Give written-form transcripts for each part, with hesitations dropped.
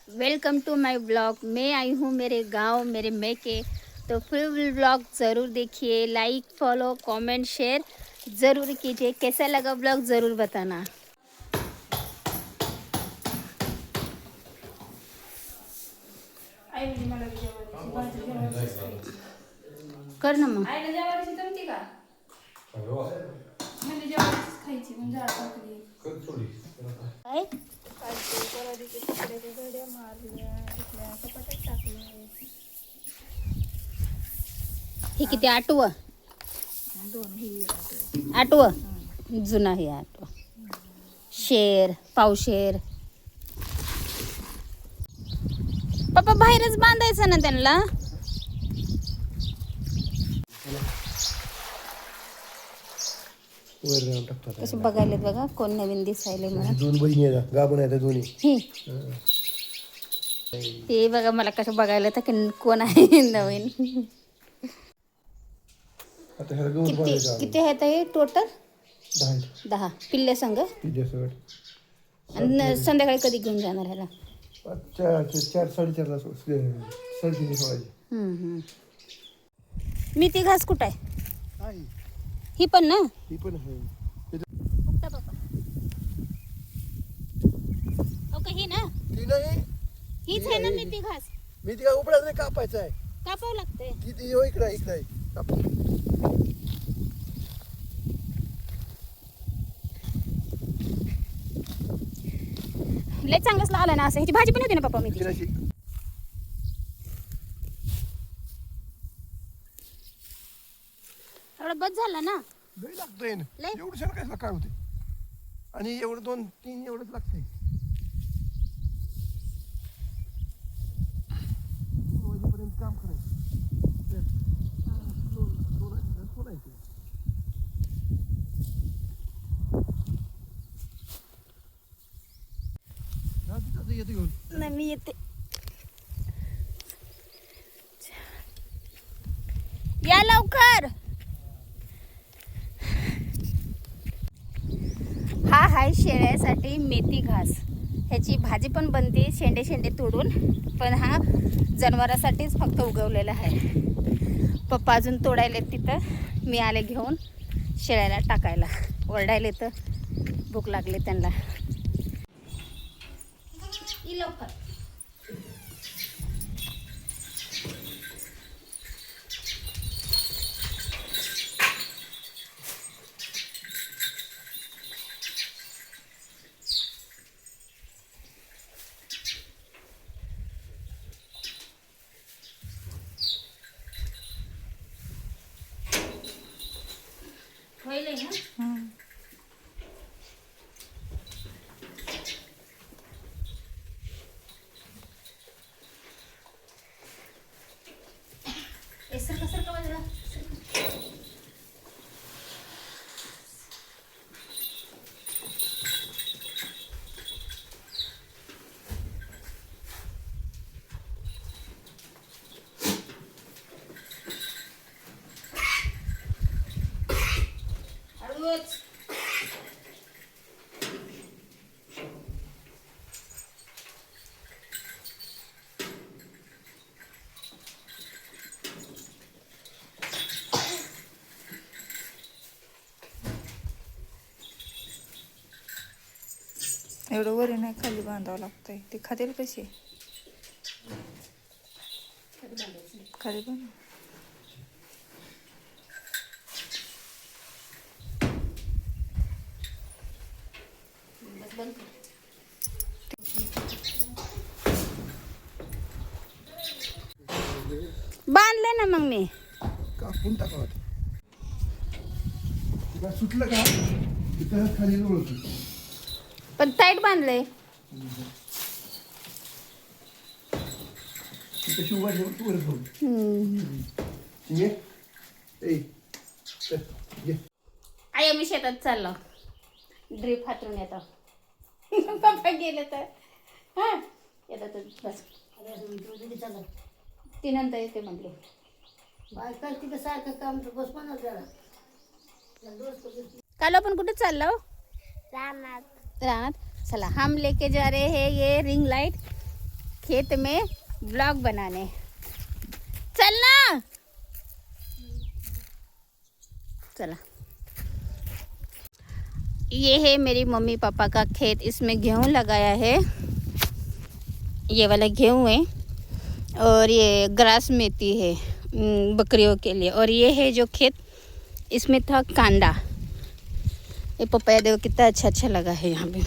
Welcome to my blog. मैं आई हूँ मेरे गांव मेरे मैके। तो फुल ब्लॉग ज़रूर देखिए, लाइक फॉलो कमेंट शेयर ज़रूर कीजिए। कैसा लगा ब्लॉग ज़रूर बताना। कर ना मग काय हे किती आठवं जुना हे आठवं शेर पावशेर. पप्पा बाहेरच बांधायचं ना त्यांना. कसं बघायला बघा कोण नवीन दिसायले मला. दोन बहिणी आहेत गाभण आहेत दोन्ही. ते बघा मला कसं बघायला तर कोण आहे नवीन. किती किती आहेत हे टोटल? 10 पिल्ले संघ. आणि संध्याकाळी कधी घेऊन जाणार ह्याला? 4-4:30 सोडायची. मी ती घास कुठं आहे? ही पण ना? ही पण आहे. ओके ही ना? ती नाही हीच आहे ना मी ती घास? मी ती काय उपडाच नाही कापायचं आहे. कापावं लागतंय. किती हो इकडे इकडे काप. लय चांगलंच लागलं ना असं. ह्याची भाजी पण होती ना पप्पा मी तिची. एवढं बस झालं ना? लय लागतंय ना. लय? एवढं सर काय काय होते आणि एवढं 2-3 एवढंच लागतंय. वाजेपर्यंत काम करायचं. येते घेऊन. नाही मी येते. या लवकर. हा आहे शेळ्यासाठी मेथी घास. ह्याची भाजी पण बनते शेंडे शेंडे तोडून, पण हा जनावरासाठीच फक्त उगवलेला आहे. पप्पा अजून तोडायले तिथं. मी आले घेऊन शेळ्याला टाकायला. ओरडायले तर भूक लागली त्यांना. लवकर होईल ना. एवढं वर नाही खाली बांधावं लागतंय. ते खातील कशी खाली बांध. बांधले ना मग मी. कापून टाकावं. तुला सुटलं का तिथं खाली ओळख. पण टाईट बांधले. कशी उभा ठेव वर घेऊन ये. आई आम्ही शेतात चाललो. ड्रीप हातरून येतो. पप्पा गेले तर हा येतात बस. ती नंतर येते म्हटले. काल आपण कुठे चाललो? रानात. चला हम लेके जा रहे हैं ये रिंग लाइट. खेत में ब्लॉग बनाने। चलना, चला। ये है मेरी मम्मी पापा का खेत, इसमें गेहूं लगाया है, ये वाला गेहूं है, और ये ग्रास मेथी है बकरियों के लिए। और ये है जो खेत, इसमें था कांदा। ये पपाया देखो कितना अच्छा अच्छा लगा है, यहाँ पे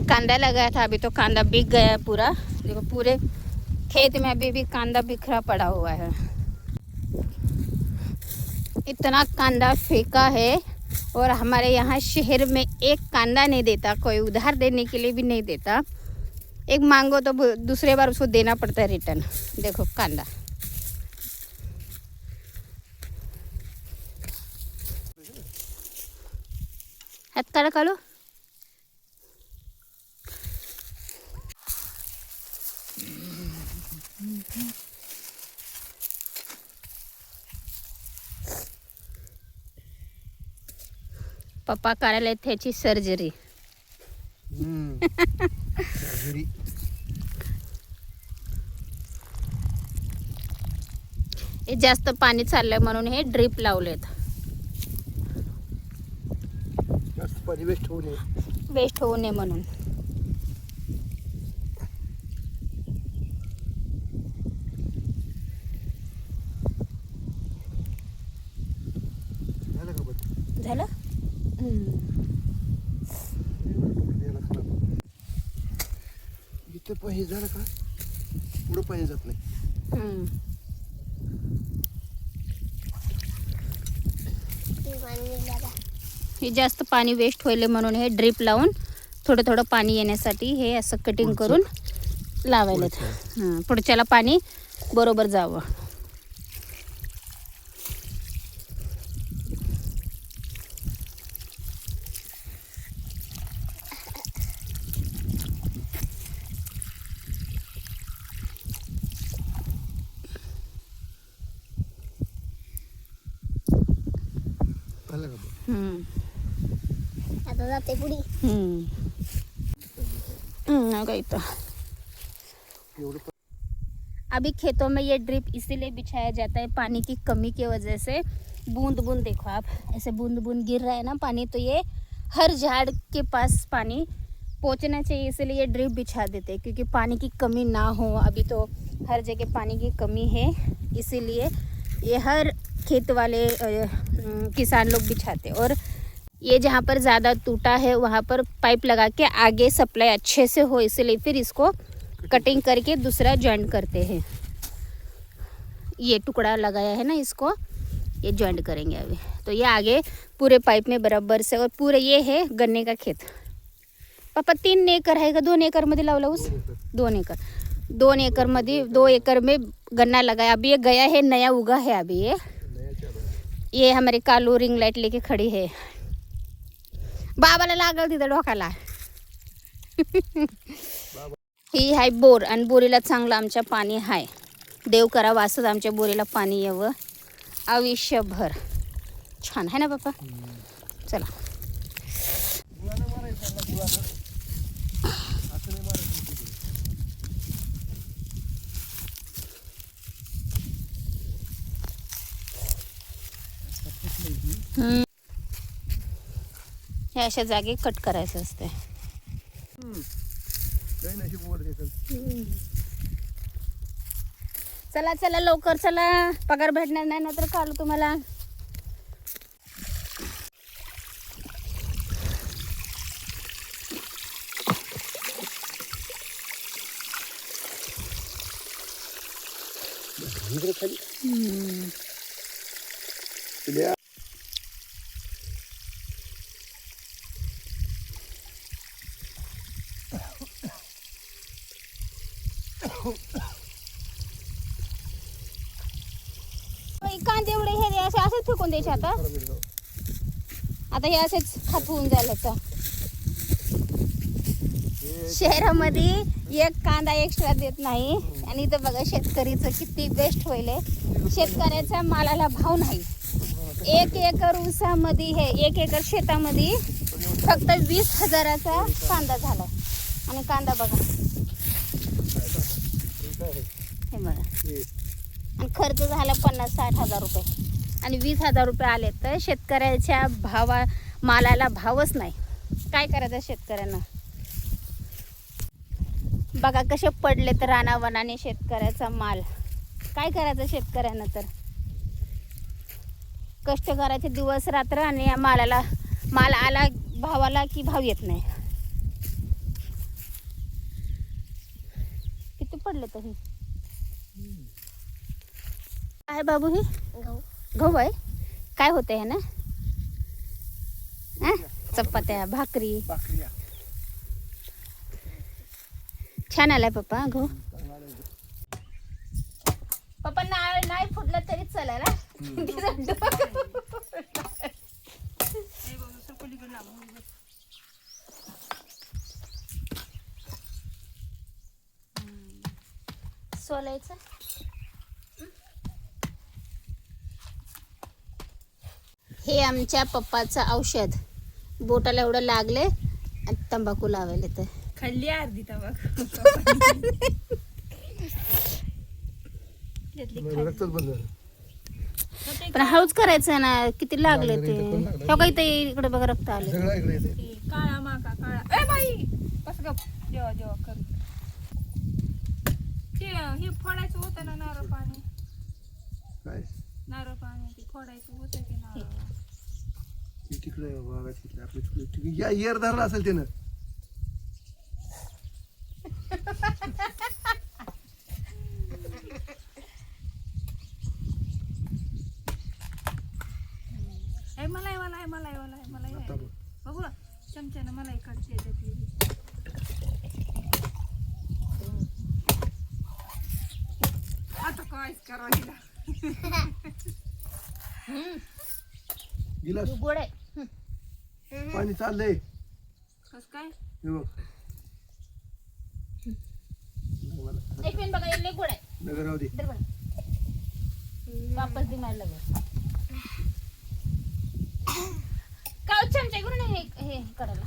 कांदा लगाया था, अभी तो कांदा बिक गया है पूरा। देखो पूरे खेत में अभी भी कांदा बिखरा पड़ा हुआ है, इतना कांदा फेंका है। और हमारे यहाँ शहर में एक कांदा नहीं देता, कोई उधार देने के लिए भी नहीं देता, एक मांगो तो दूसरे बार उसको देना पड़ता है रिटर्न। देखो कांदा, हाथ काढ़ा कालो। पप्पा करायला त्याची सर्जरी. सर्जरी. हे जास्त पाणी चाललंय म्हणून हे ड्रिप लावलेत, जास्त पाणी वेस्ट होऊ नये. वेस्ट होऊ नये म्हणून. झालं का बरं? झालं. याला खराब. इथं पण हे झालं का पुढं पाणी जात नाही. हे जास्त पाणी वेस्ट होईल म्हणून हे ड्रिप लावून थोडं थोडं पाणी येण्यासाठी हे असं कटिंग करून लावायलेत. पुढच्याला पाणी बरोबर जावं. झालं का बरं? आता जाते पुढे. एवढं अभी खेतों में ये ड्रिप इसीलिए बिछाया जाता है, पानी की कमी की वजह से। बूंद बूंद देखो आप, ऐसे बूंद बूंद गिर रहा है ना पानी, तो ये हर झाड़ के पास पानी पहुंचना चाहिए, इसलिए ये ड्रिप बिछा देते हैं, क्योंकि पानी की कमी ना हो। अभी तो हर जगह पानी की कमी है, इसीलिए ये हर खेत वाले किसान लोग बिछाते। और ये जहाँ पर ज़्यादा टूटा है वहाँ पर पाइप लगा के आगे सप्लाई अच्छे से हो, इसीलिए फिर इसको कटिंग करके दूसरा जॉइंट करते हैं। ये टुकड़ा लगाया है ना, इसको ये जॉइंट करेंगे अभी। तो ये आगे पूरे पाइप में बराबर से। और पूरे ये है गन्ने का खेत। पापा 3 एकर है का 2 एकर मध्ये लावला ऊस? 2 एकर. 2 एकर मध्ये 2 एकर में गन्ना लगाया. अभी ये गया है, नया उगा है अभी ये हमारे कालू रिंग लाइट लेके खड़ी है. बाबाला लागल तिथं डोकाला. ही हाय बोर, आणि बोरीला चांगलं आमच्या पाणी हाय. देव करा वासच आमच्या बोरीला पाणी यावं आयुष्यभर. छान आहे ना बापा. चला हे अशा जागी कट करायचं असते. चला चला लवकर चला, पगार भेटणार नाही ना तर काढू तुम्हाला. कांदे एवढे हे असे असेच फेकून द्यायचे आता. आता हे असेच खात होऊन जायला. शहरामध्ये एक कांदा एक्स्ट्रा देत नाही. आणि इथं बघा शेतकरीचं किती वेस्ट होईल. शेतकऱ्याच्या मालाला भाव नाही. 1 एकर ऊसामध्ये हे 1 एकर शेतामध्ये फक्त 20,000चा कांदा झाला. आणि कांदा बघा, काय हे बघा. हे आणि खर्च झाला 50-60 हजार रुपये आणि 20,000 रुपये आले तर शेतकऱ्याच्या मालाला भावच नाही. काय करायचं शेतकऱ्यांना? बघा कसे पडले तर रानावनाने शेतकऱ्याचा माल. काय करायचं शेतकऱ्यांना? तर कष्ट करायचे दिवस रात्र आणि या माल आला भावाला की भाव येत नाही. किती पडले तरी? काय बाबू हे गहू आहे? काय होतं आहे ना? चपात्या भाकरी भाकरी छान आलाय पप्पा गहू. पप्पा नाही फुटलं तरी चालेल ना? सोलायचं. हे आमच्या पप्पाचं औषध. बोटाला एवढं लागले आणि तंबाखू लावायला तर खाल्ली अर्धी तंबाखू. रक्तच बंद झालं. पण हळूच करायचं ना, किती लागले ते. हो काही ते इकडे बघा रक्त आले. सगळं इकडे येते. काळा माका काळा. ए बाई कसं गप जेव्हा जेव्हा कर ते हे फोडायचं होतं ना नारळ पाणी. काय नारळ पाणी ते फोडायचं होतं की नारळ. तिकडे वागायच तिकडे आपल्या तिकडे या इयर धरला असेल त्यानं. मला आता बघ. बघू चमच्यानं मला इकडची त्यातली. आता कायच करावं तिला. गिलास गोड आहे. पाणी चाललंय. कस काय हे बघ. एक मिनिट बघा, लय गोड आहे. नगर राहू दे. इधर बघा. वापस दे मारला बघ. का चमचा करून हे करायला